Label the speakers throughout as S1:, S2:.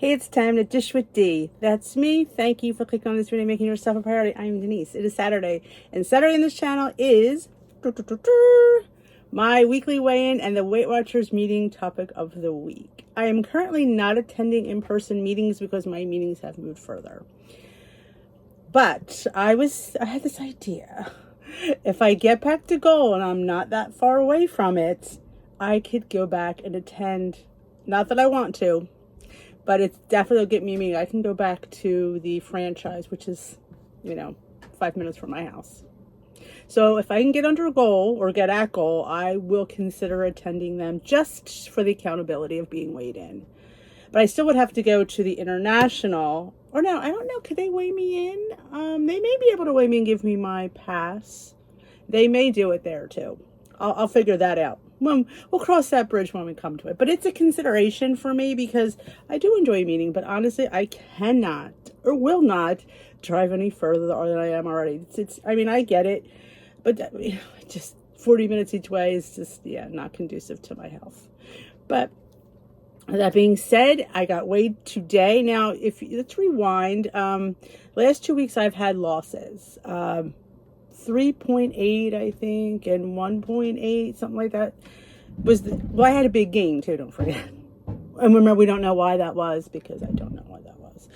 S1: Hey, it's time to dish with D. That's me. Thank you for clicking on this video, making yourself a priority. I'm Denise. It is Saturday, and Saturday in this channel is my weekly weigh-in and the Weight Watchers meeting topic of the week. I am currently not attending in-person meetings because my meetings have moved further. But I had this idea. If I get back to goal and I'm not that far away from it, I could go back and attend. Not that I want to, but it's definitely get me. I can go back to the franchise, which is, 5 minutes from my house. So if I can get under a goal or get at goal, I will consider attending them just for the accountability of being weighed in. But I still would have to go to the international, or no, I don't know. Could they weigh me in? They may be able to weigh me and give me my pass. They may do it there too. I'll figure that out. We'll cross that bridge when we come to it. But it's a consideration for me because I do enjoy meeting. But honestly, I cannot or will not drive any further than I am already. I get it. But just 40 minutes each way is just, not conducive to my health. But that being said, I got weighed today. Now, let's rewind. Last 2 weeks, I've had losses. 3.8, I think, and 1.8, something like that. I had a big gain too, don't forget. And remember, we don't know why that was because I don't know why that was.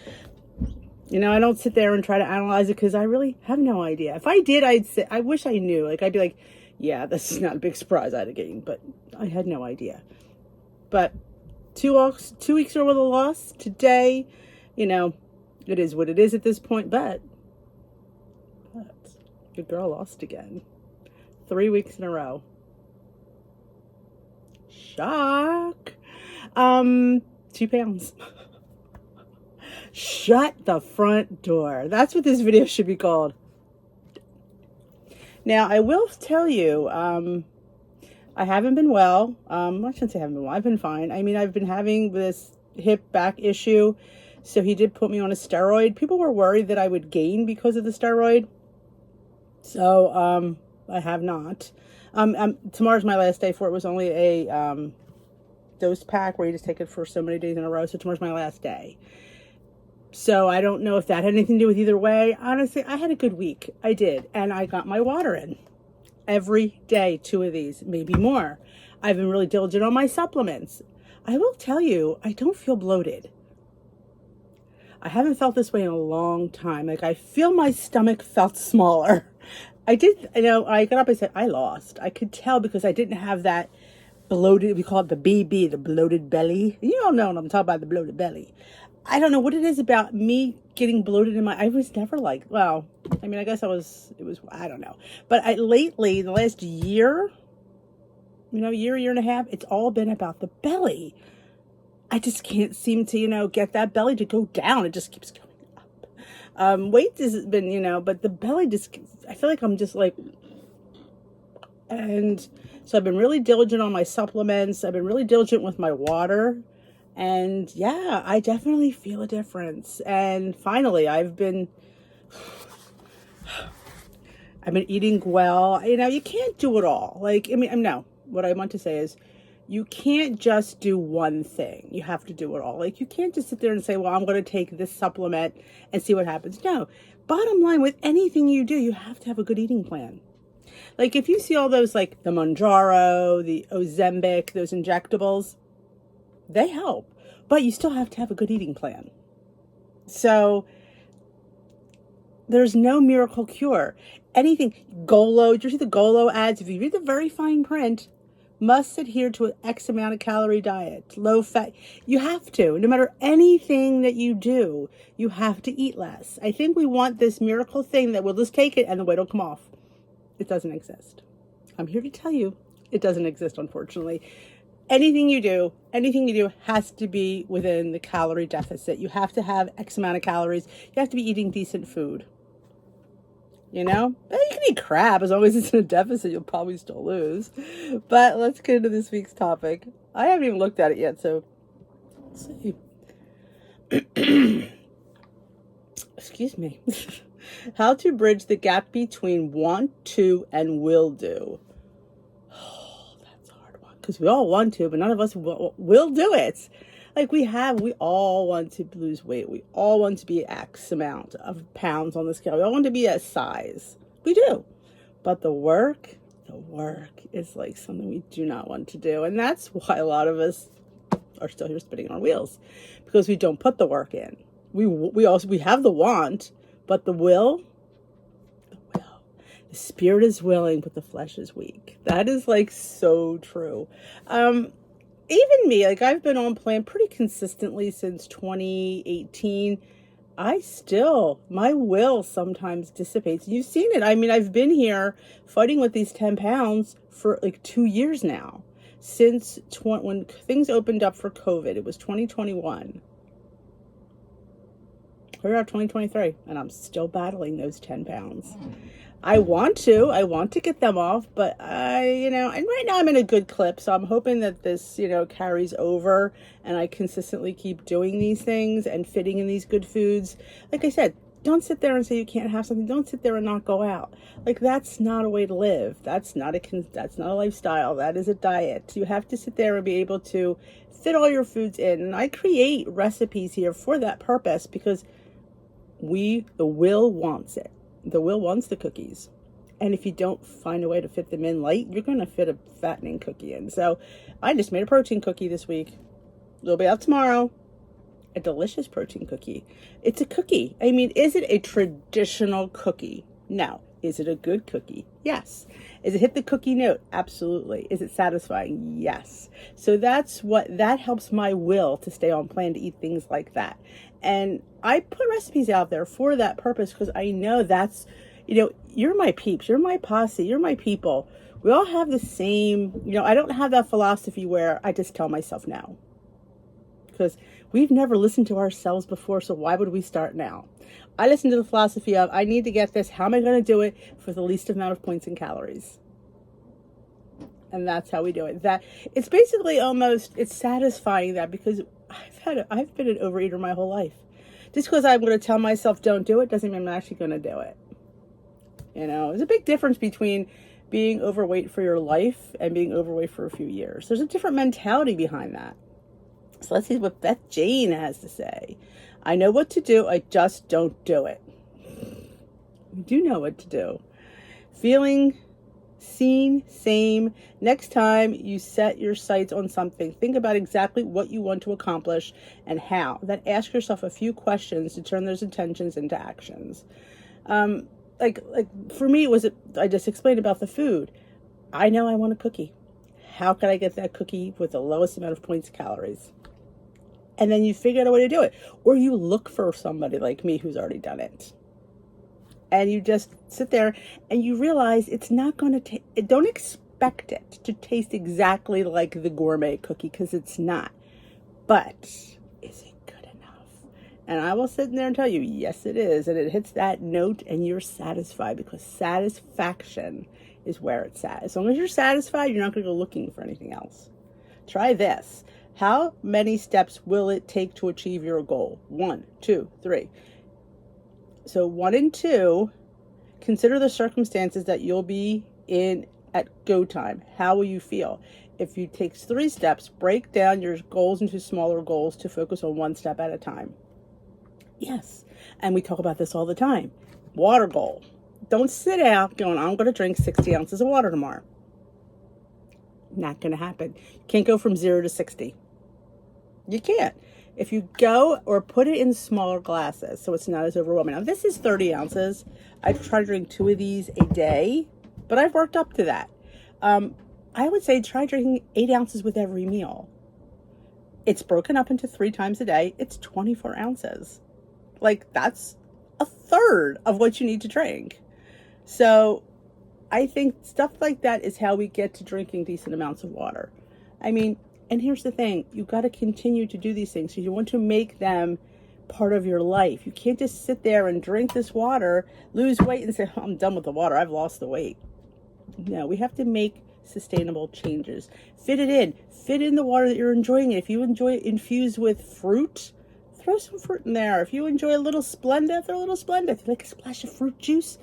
S1: I don't sit there and try to analyze it because I really have no idea. If I did, I wish I knew. I'd be like, yeah, this is not a big surprise I had a gain, but I had no idea. But 2 weeks over the loss today, it is what it is at this point, but your girl lost again. 3 weeks in a row. Shock. 2 pounds. Shut the front door. That's what this video should be called. Now, I will tell you, I haven't been well. I shouldn't say I haven't been well. I've been fine. I've been having this hip back issue. So he did put me on a steroid. People were worried that I would gain because of the steroid. So, I have not. Tomorrow's my last day for it. It was only a dose pack where you just take it for so many days in a row. So tomorrow's my last day. So I don't know if that had anything to do with either way. Honestly, I had a good week. I did. And I got my water in every day, 2 of these, maybe more. I've been really diligent on my supplements. I will tell you, I don't feel bloated. I haven't felt this way in a long time. I feel my stomach felt smaller. I got up and said, I lost. I could tell because I didn't have that bloated, we call it the BB, the bloated belly. You don't know what I'm talking about, the bloated belly. I don't know what it is about me getting bloated I was never I guess I don't know. But lately, the last year, year and a half, it's all been about the belly. I just can't seem to, get that belly to go down. It just keeps going up. Weight has been, but the belly I feel like I'm just and so I've been really diligent on my supplements. I've been really diligent with my water. And yeah, I definitely feel a difference. And finally, I've been eating well. You can't do it all. No, what I want to say is, you can't just do one thing. You have to do it all. You can't just sit there and say, well, I'm going to take this supplement and see what happens. No. Bottom line, with anything you do, you have to have a good eating plan. If you see all those, the Mounjaro, the Ozempic, those injectables, they help. But you still have to have a good eating plan. So there's no miracle cure. Anything, Golo, do you see the Golo ads? If you read the very fine print, must adhere to an X amount of calorie diet, low fat. You have to. No matter anything that you do, you have to eat less. I think we want this miracle thing that we'll just take it and the weight will come off. It doesn't exist. I'm here to tell you it doesn't exist, unfortunately. Anything you do has to be within the calorie deficit. You have to have X amount of calories. You have to be eating decent food. But you can eat crap as long as it's in a deficit, you'll probably still lose. But let's get into this week's topic. I haven't even looked at it yet, so let's see. Excuse me. How to bridge the gap between want to and will do. Oh, that's a hard one because we all want to, but none of us will do it. Like we all want to lose weight. We all want to be X amount of pounds on the scale. We all want to be a size. We do. But the work is like something we do not want to do. And that's why a lot of us are still here spinning our wheels, because we don't put the work in. We have the want, but the will, the spirit is willing, but the flesh is weak. That is like so true. Even me, like I've been on plan pretty consistently since 2018. My will sometimes dissipates. You've seen it. I mean, I've been here fighting with these 10 pounds for like 2 years now. Since when things opened up for COVID, it was 2021. We're at 2023, and I'm still battling those 10 pounds. I want to get them off, but and right now I'm in a good clip, so I'm hoping that this, carries over and I consistently keep doing these things and fitting in these good foods. Like I said, don't sit there and say you can't have something. Don't sit there and not go out. Like that's not a way to live. That's not a lifestyle. That is a diet. You have to sit there and be able to fit all your foods in. And I create recipes here for that purpose because the will wants it. The will wants the cookies. And if you don't find a way to fit them in light, you're going to fit a fattening cookie in. So I just made a protein cookie this week. It'll be out tomorrow. A delicious protein cookie. It's a cookie. I mean, is it a traditional cookie? No. Is it a good cookie? Yes. Is it hit the cookie note? Absolutely. Is it satisfying? Yes. So that helps my will to stay on plan to eat things like that. And I put recipes out there for that purpose because I know that's, you're my peeps, you're my posse, you're my people. We all have the same, I don't have that philosophy where I just tell myself no. Because we've never listened to ourselves before, so why would we start now? I listen to the philosophy of, I need to get this. How am I going to do it for the least amount of points and calories? And that's how we do it. That it's basically it's satisfying that because I've been an overeater my whole life. Just because I'm going to tell myself don't do it doesn't mean I'm actually going to do it. There's a big difference between being overweight for your life and being overweight for a few years. There's a different mentality behind that. So let's see what Beth Jane has to say. I know what to do. I just don't do it. You do know what to do. Feeling seen, same. Next time you set your sights on something, think about exactly what you want to accomplish and how. Then ask yourself a few questions to turn those intentions into actions. Like for me, I just explained about the food. I know I want a cookie. How can I get that cookie with the lowest amount of points calories? And then you figure out a way to do it. Or you look for somebody like me who's already done it. And you just sit there and you realize it's not going to don't expect it to taste exactly like the gourmet cookie because it's not. But is it good enough? And I will sit in there and tell you, yes, it is. And it hits that note and you're satisfied because satisfaction is where it's at. As long as you're satisfied, you're not going to go looking for anything else. Try this. How many steps will it take to achieve your goal? 1, 2, 3. So 1 and 2, consider the circumstances that you'll be in at go time. How will you feel? If you take 3 steps, break down your goals into smaller goals to focus on 1 step at a time. Yes. And we talk about this all the time. Water goal. Don't sit out going, I'm going to drink 60 ounces of water tomorrow. Not going to happen. You can't go from 0 to 60. You can't. If you go or put it in smaller glasses so it's not as overwhelming. Now, this is 30 ounces. I try to drink 2 of these a day, but I've worked up to that. I would say try drinking 8 ounces with every meal. It's broken up into 3 times a day. It's 24 ounces. Like, that's a third of what you need to drink. So I think stuff like that is how we get to drinking decent amounts of water. I mean, and here's the thing, you've got to continue to do these things. So you want to make them part of your life. You can't just sit there and drink this water, lose weight and say, oh, I'm done with the water. I've lost the weight. No, we have to make sustainable changes. Fit it in. Fit in the water that you're enjoying. If you enjoy it infused with fruit, throw some fruit in there. If you enjoy a little Splenda, throw a little Splenda. If you like a splash of fruit juice,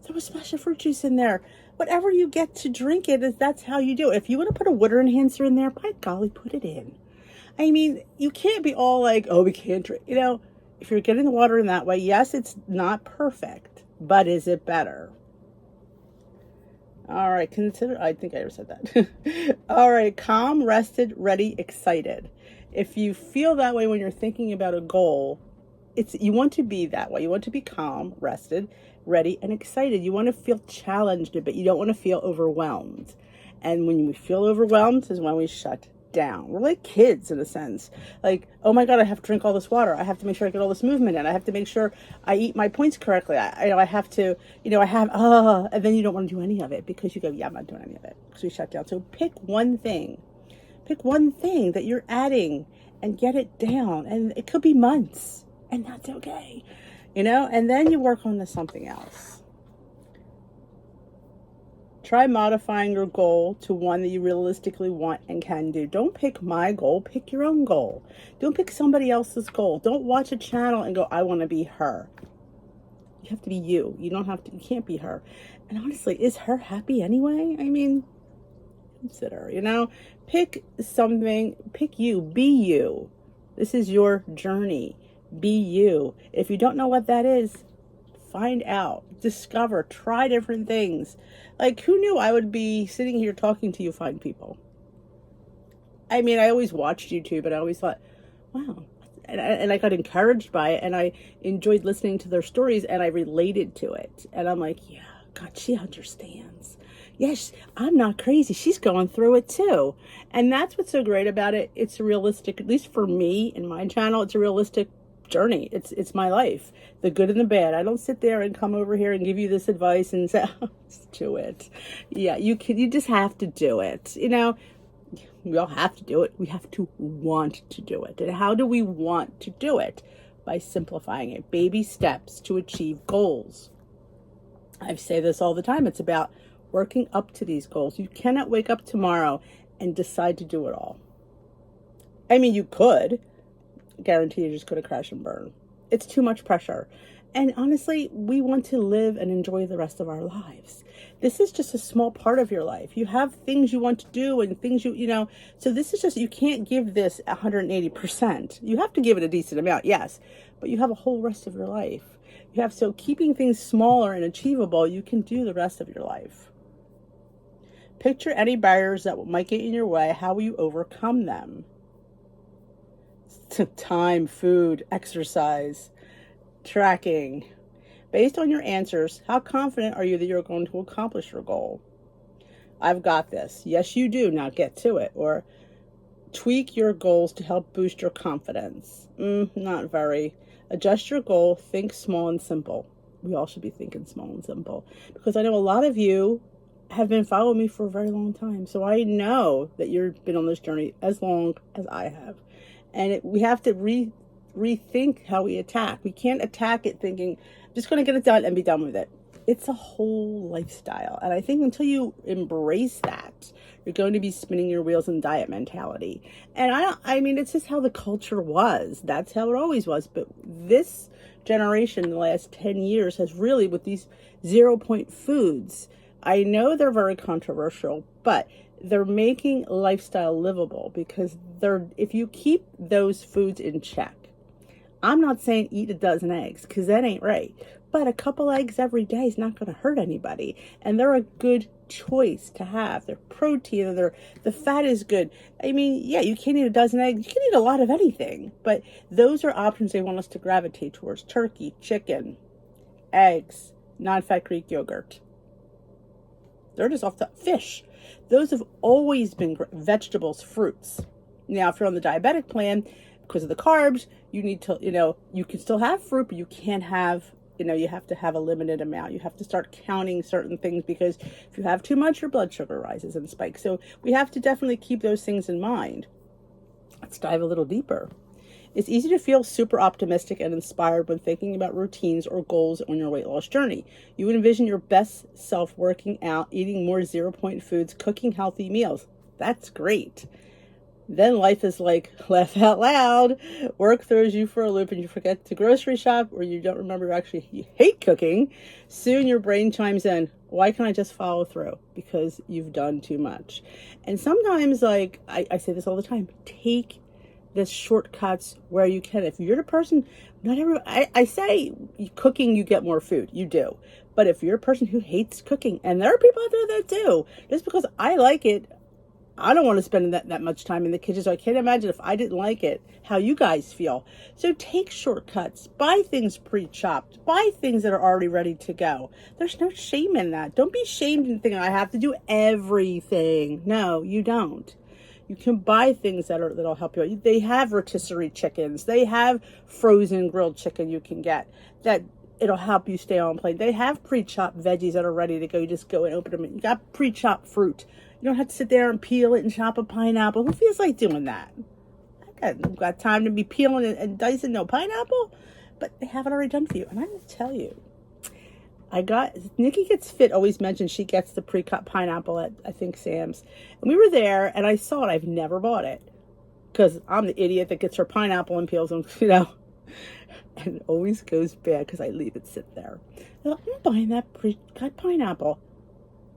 S1: throw a splash of fruit juice in there. Whatever you get to drink it, that's how you do it. If you want to put a water enhancer in there, by golly, put it in. I mean, you can't be all like, oh, we can't drink. If you're getting the water in that way, yes, it's not perfect, but is it better? All right, I think I ever said that. All right, calm, rested, ready, excited. If you feel that way when you're thinking about a goal, you want to be that way. You want to be calm, rested, ready, and excited. You want to feel challenged, but you don't want to feel overwhelmed. And when we feel overwhelmed is when we shut down. We're like kids in a sense. Like, oh my God, I have to drink all this water. I have to make sure I get all this movement in. I have to make sure I eat my points correctly. I have to, and then you don't want to do any of it because you go, yeah, I'm not doing any of it because we shut down. So pick one thing that you're adding and get it down. And it could be months, and that's okay, and then you work on to something else. Try modifying your goal to one that you realistically want and can do. Don't pick my goal, pick your own goal. Don't pick somebody else's goal. Don't watch a channel and go, I want to be her. You have to be you. You can't be her. And honestly, is her happy anyway? I mean, consider, pick something, pick you, be you. This is your journey. Be you. If you don't know what that is, find out, discover, try different things. Like, who knew I would be sitting here talking to you fine people? I mean, I always watched YouTube, and I always thought, wow. And I got encouraged by it, and I enjoyed listening to their stories, and I related to it. And I'm like, yeah, God, she understands. Yes, I'm not crazy. She's going through it too. And that's what's so great about it. It's realistic, at least for me and my channel, it's a realistic journey. It's my life, the good and the bad. I don't sit there and come over here and give you this advice and say, oh, just do it. Yeah, you just have to do it. We all have to do it. We have to want to do it. And how do we want to do it? By simplifying it. Baby steps to achieve goals. I say this all the time. It's about working up to these goals. You cannot wake up tomorrow and decide to do it all. I mean, you could. Guarantee you're just going to crash and burn. It's too much pressure. And honestly, we want to live and enjoy the rest of our lives. This is just a small part of your life. You have things you want to do and things so this is just, you can't give this 180%. You have to give it a decent amount, yes, but you have a whole rest of your life. So keeping things smaller and achievable, you can do the rest of your life. Picture any barriers that might get in your way. How will you overcome them? Time, food, exercise, tracking. Based on your answers, how confident are you that you're going to accomplish your goal? I've got this. Yes, you do. Now get to it. Or tweak your goals to help boost your confidence. Not very. Adjust your goal. Think small and simple. We all should be thinking small and simple. Because I know a lot of you have been following me for a very long time. So I know that you've been on this journey as long as I have. And we have to rethink how we attack. We can't attack it thinking, I'm just going to get it done and be done with it. It's a whole lifestyle. And I think until you embrace that, you're going to be spinning your wheels in diet mentality. And I mean, it's just how the culture was. That's how it always was. But this generation in the last 10 years has really, with these 0-point foods, I know they're very controversial, but they're making lifestyle livable because if you keep those foods in check, I'm not saying eat a dozen eggs because that ain't right, but a couple eggs every day is not going to hurt anybody. And they're a good choice to have. They're protein, the fat is good. I mean, yeah, you can't eat a dozen eggs. You can eat a lot of anything, but those are options they want us to gravitate towards. Turkey, chicken, eggs, non-fat Greek yogurt. They're just off the fish. Those have always been vegetables, fruits. Now, if you're on the diabetic plan, because of the carbs, you need to, you can still have fruit, but you can't have, you have to have a limited amount. You have to start counting certain things because if you have too much, your blood sugar rises and spikes. So we have to definitely keep those things in mind. Let's dive a little deeper. It's easy to feel super optimistic and inspired when thinking about routines or goals on your weight loss journey. You would envision your best self working out, eating more 0-point foods, cooking healthy meals. That's great. Then life is like, laugh out loud. Work throws you for a loop and you forget to grocery shop, or you don't remember you hate cooking. Soon your brain chimes in, why can't I just follow through? Because you've done too much. And sometimes, I say this all the time, take the shortcuts where you can. If you're the person, not every, I say cooking, you get more food. You do. But if you're a person who hates cooking, and there are people out there that do, just because I like it, I don't want to spend that much time in the kitchen, so I can't imagine if I didn't like it, how you guys feel. So take shortcuts, buy things pre-chopped, buy things that are already ready to go. There's no shame in that. Don't be shamed in thinking I have to do everything. No, you don't. You can buy things that'll help you. They have rotisserie chickens. They have frozen grilled chicken you can get that it'll help you stay on plate. They have pre-chopped veggies that are ready to go. You just go and open them. You got pre-chopped fruit. You don't have to sit there and peel it and chop a pineapple. Who feels like doing that? I've got time to be peeling and dicing no pineapple, but they have it already done for you. And I'm going to tell you, Nikki Gets Fit always mentions she gets the pre-cut pineapple at, I think, Sam's. And we were there, and I saw it. I've never bought it because I'm the idiot that gets her pineapple and peels them, And it always goes bad because I leave it sit there. I'm buying that pre-cut pineapple.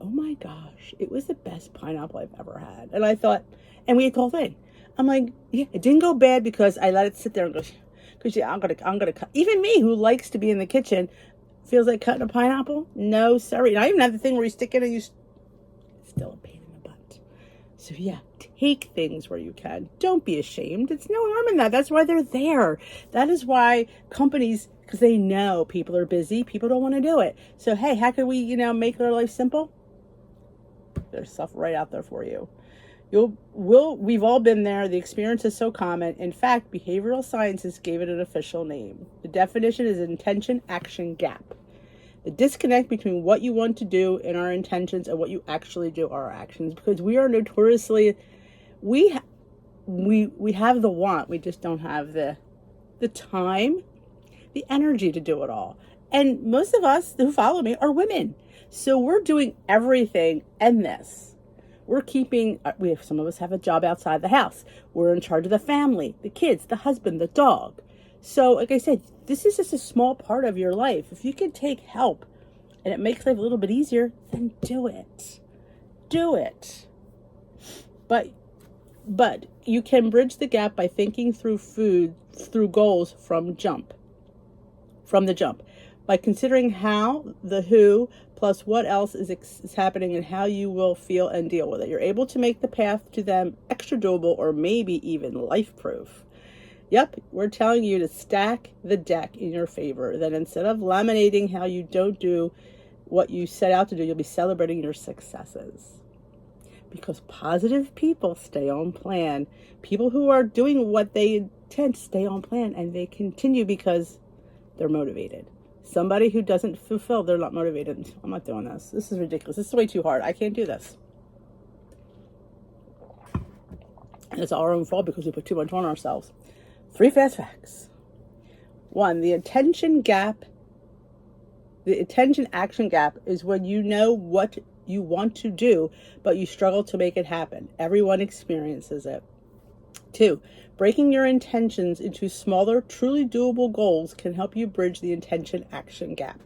S1: Oh my gosh, it was the best pineapple I've ever had. And I thought, and we ate the whole thing. I'm like, yeah, it didn't go bad because I let it sit there and go, because yeah, I'm gonna cut. Even me, who likes to be in the kitchen, feels like cutting a pineapple. No, sorry. And I even have the thing where you stick it and it's still a pain in the butt. So yeah, take things where you can. Don't be ashamed. It's no harm in that. That's why they're there. That is why companies, because they know people are busy, people don't want to do it. So hey, how can we, make their life simple? There's stuff right out there for you. We've all been there. The experience is so common. In fact, behavioral sciences gave it an official name. The definition is intention-action gap. The disconnect between what you want to do in our intentions and what you actually do, our actions. Because we are notoriously, we have the want. We just don't have the time, the energy to do it all. And most of us who follow me are women. So we're doing everything and this. Some of us have a job outside the house. We're in charge of the family, the kids, the husband, the dog. So like I said, this is just a small part of your life. If you can take help and it makes life a little bit easier, then do it. Do it. But you can bridge the gap by thinking through goals from the jump. By considering how, the who, plus what else is happening and how you will feel and deal with it. You're able to make the path to them extra doable or maybe even life-proof. Yep, we're telling you to stack the deck in your favor. Then instead of laminating how you don't do what you set out to do, you'll be celebrating your successes. Because positive people stay on plan. People who are doing what they intend stay on plan, and they continue because they're motivated. Somebody who doesn't fulfill, they're not motivated. I'm not doing this. This is ridiculous. This is way too hard. I can't do this. And it's all our own fault because we put too much on ourselves. 3 fast facts. 1, the attention action gap is when you know what you want to do, but you struggle to make it happen. Everyone experiences it. 2, breaking your intentions into smaller, truly doable goals can help you bridge the intention-action gap.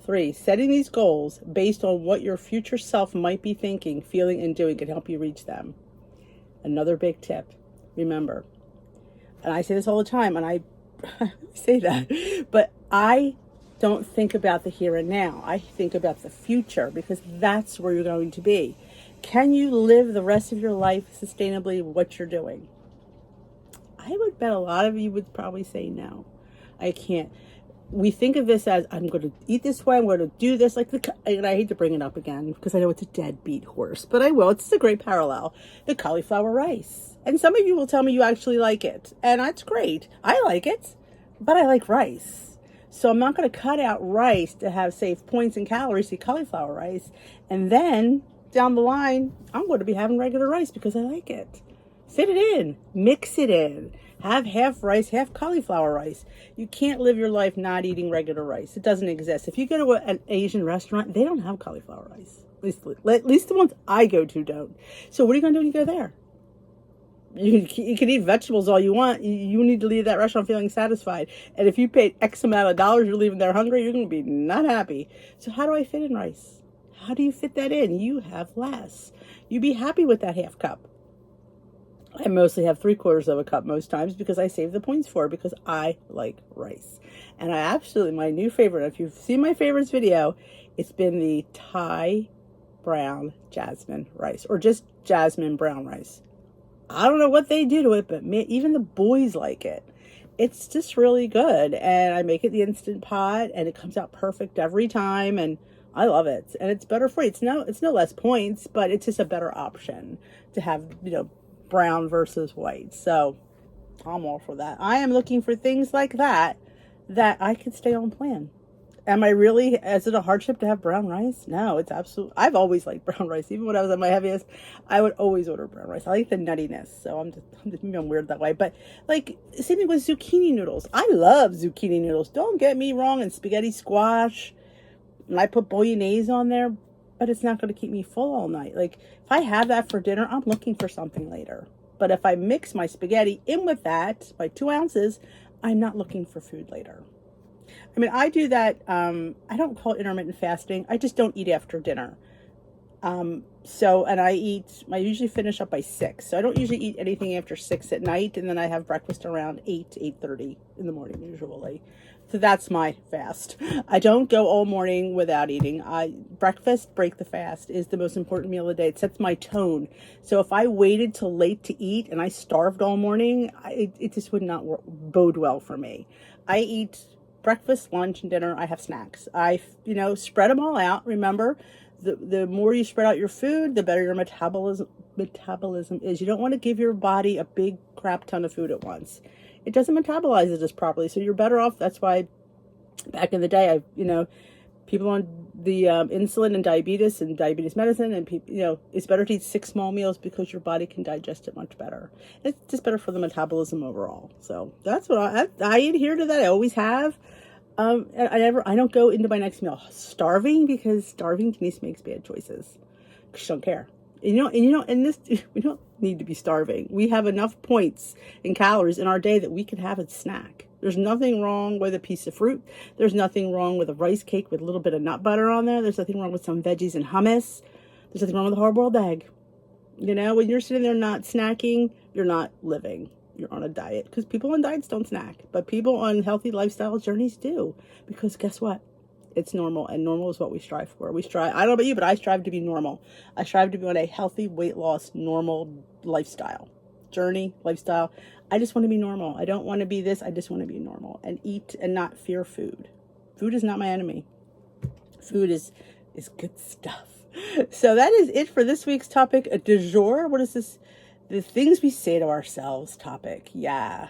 S1: 3, setting these goals based on what your future self might be thinking, feeling, and doing can help you reach them. Another big tip, remember, and I say this all the time, and I say that, but I don't think about the here and now. I think about the future because that's where you're going to be. Can you live the rest of your life sustainably with what you're doing? I would bet a lot of you would probably say no. I can't. We think of this as, I'm going to eat this way, I'm going to do this, and I hate to bring it up again because I know it's a deadbeat horse, but I will. It's a great parallel. The cauliflower rice. And some of you will tell me you actually like it, and that's great. I like it, but I like rice. So I'm not going to cut out rice to have save points and calories to cauliflower rice, and then down the line, I'm going to be having regular rice because I like it. Fit it in, mix it in. Have half rice, half cauliflower rice. You can't live your life not eating regular rice. It doesn't exist. If you go to an Asian restaurant, they don't have cauliflower rice. At least the ones I go to don't. So what are you going to do when you go there? You can eat vegetables all you want. You need to leave that restaurant feeling satisfied. And if you paid X amount of dollars, you're leaving there hungry, you're going to be not happy. So how do I fit in rice? How do you fit that in? You have less. You be happy with that half cup. I mostly have 3/4 of a cup most times because I save the points for it because I like rice. And I absolutely, my new favorite, if you've seen my favorites video, it's been the Thai brown jasmine rice or just jasmine brown rice. I don't know what they do to it, but even the boys like it. It's just really good. And I make it the Instant Pot and it comes out perfect every time. And I love it. And it's better for you. It's no less points, but it's just a better option to have, brown versus white. So I'm all for that. I am looking for things like that I could stay on plan. Am I really, is it a hardship to have brown rice? No, it's absolutely, I've always liked brown rice. Even when I was at my heaviest, I would always order brown rice. I like the nuttiness. So maybe I'm weird that way. But like, same thing with zucchini noodles. I love zucchini noodles. Don't get me wrong. And spaghetti squash. And I put bolognese on there, but it's not going to keep me full all night. Like, if I have that for dinner, I'm looking for something later. But if I mix my spaghetti in with that by 2 ounces, I'm not looking for food later. I mean, I do that. I don't call it intermittent fasting. I just don't eat after dinner. And I usually finish up by 6. So I don't usually eat anything after 6 at night. And then I have breakfast around 8:30 in the morning, usually. So that's my fast. I don't go all morning without eating. Breakfast, break the fast, is the most important meal of the day. It sets my tone. So if I waited till late to eat and I starved all morning, it just would not bode well for me. I eat breakfast, lunch, and dinner. I have snacks. I spread them all out. Remember, the more you spread out your food, the better your metabolism is. You don't want to give your body a big crap ton of food at once. It doesn't metabolize it as properly. So you're better off. That's why back in the day, people on the insulin and diabetes medicine, and people, it's better to eat 6 small meals because your body can digest it much better. It's just better for the metabolism overall. So that's what I adhere to that. I always have. And I don't go into my next meal starving, because starving Denise makes bad choices. She don't care. And this, we don't need to be starving. We have enough points and calories in our day that we can have a snack. There's nothing wrong with a piece of fruit. There's nothing wrong with a rice cake with a little bit of nut butter on there. There's nothing wrong with some veggies and hummus. There's nothing wrong with a hard-boiled egg. When you're sitting there not snacking, you're not living. You're on a diet, because people on diets don't snack, but people on healthy lifestyle journeys do, because guess what? It's normal, and normal is what we strive for. I don't know about you, but I strive to be normal. I strive to be on a healthy weight loss, normal lifestyle journey, lifestyle. I just want to be normal. I don't want to be this. I just want to be normal and eat and not fear food. Food is not my enemy. Food is good stuff. So that is it for this week's topic du jour. What is this? The things we say to ourselves topic. Yeah.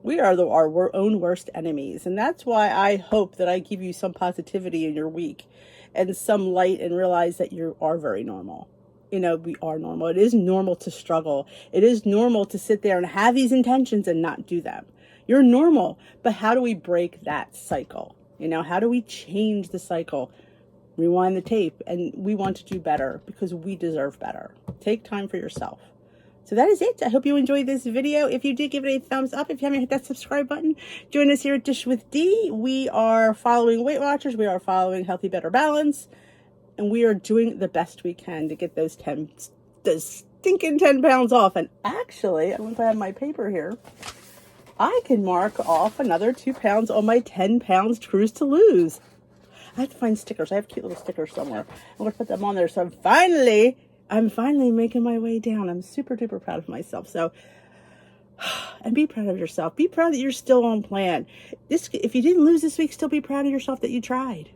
S1: We are our own worst enemies. And that's why I hope that I give you some positivity in your week and some light, and realize that you are very normal. We are normal. It is normal to struggle. It is normal to sit there and have these intentions and not do them. You're normal. But how do we break that cycle? How do we change the cycle? Rewind the tape. And we want to do better because we deserve better. Take time for yourself. So that is it. I hope you enjoyed this video. If you did, give it a thumbs up. If you haven't hit that subscribe button, join us here at Dish with D. We are following Weight Watchers. We are following Healthy Better Balance. And we are doing the best we can to get those stinking 10 pounds off. And actually, I don't know if I have my paper here. I can mark off another 2 pounds on my 10 pounds cruise to lose. I have to find stickers. I have cute little stickers somewhere. I'm going to put them on there. So I'm finally making my way down. I'm super duper proud of myself. So, and be proud of yourself. Be proud that you're still on plan. If you didn't lose this week, still be proud of yourself that you tried.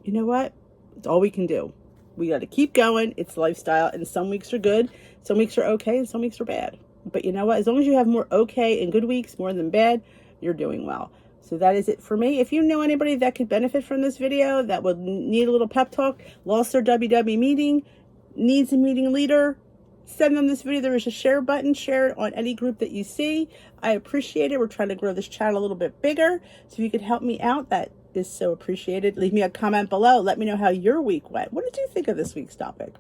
S1: You know what? It's all we can do. We got to keep going. It's lifestyle. And some weeks are good. Some weeks are okay. And some weeks are bad. But you know what? As long as you have more okay and good weeks, more than bad, you're doing well. So that is it for me. If you know anybody that could benefit from this video, that would need a little pep talk, lost their WW meeting, needs a meeting leader, send them this video. There is a share button. Share it on any group that you see. I appreciate it. We're trying to grow this channel a little bit bigger. So if you could help me out, that is so appreciated. Leave me a comment below. Let me know how your week went. What did you think of this week's topic?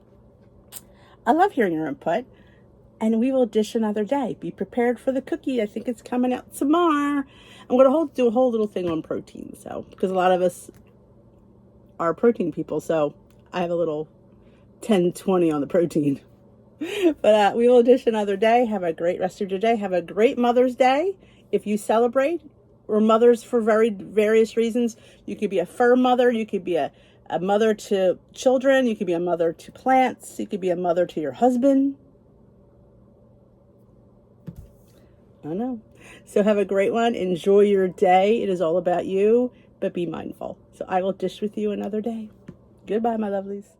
S1: I love hearing your input. And we will dish another day. Be prepared for the cookie. I think it's coming out tomorrow. I'm going to do a whole little thing on protein. So, because a lot of us are protein people. So I have a little 10-20 on the protein. But we will dish another day. Have a great rest of your day. Have a great Mother's Day if you celebrate. We're mothers for various reasons. You could be a fur mother. You could be a mother to children. You could be a mother to plants. You could be a mother to your husband. I don't know. So have a great one. Enjoy your day. It is all about you, but be mindful. So I will dish with you another day. Goodbye, my lovelies.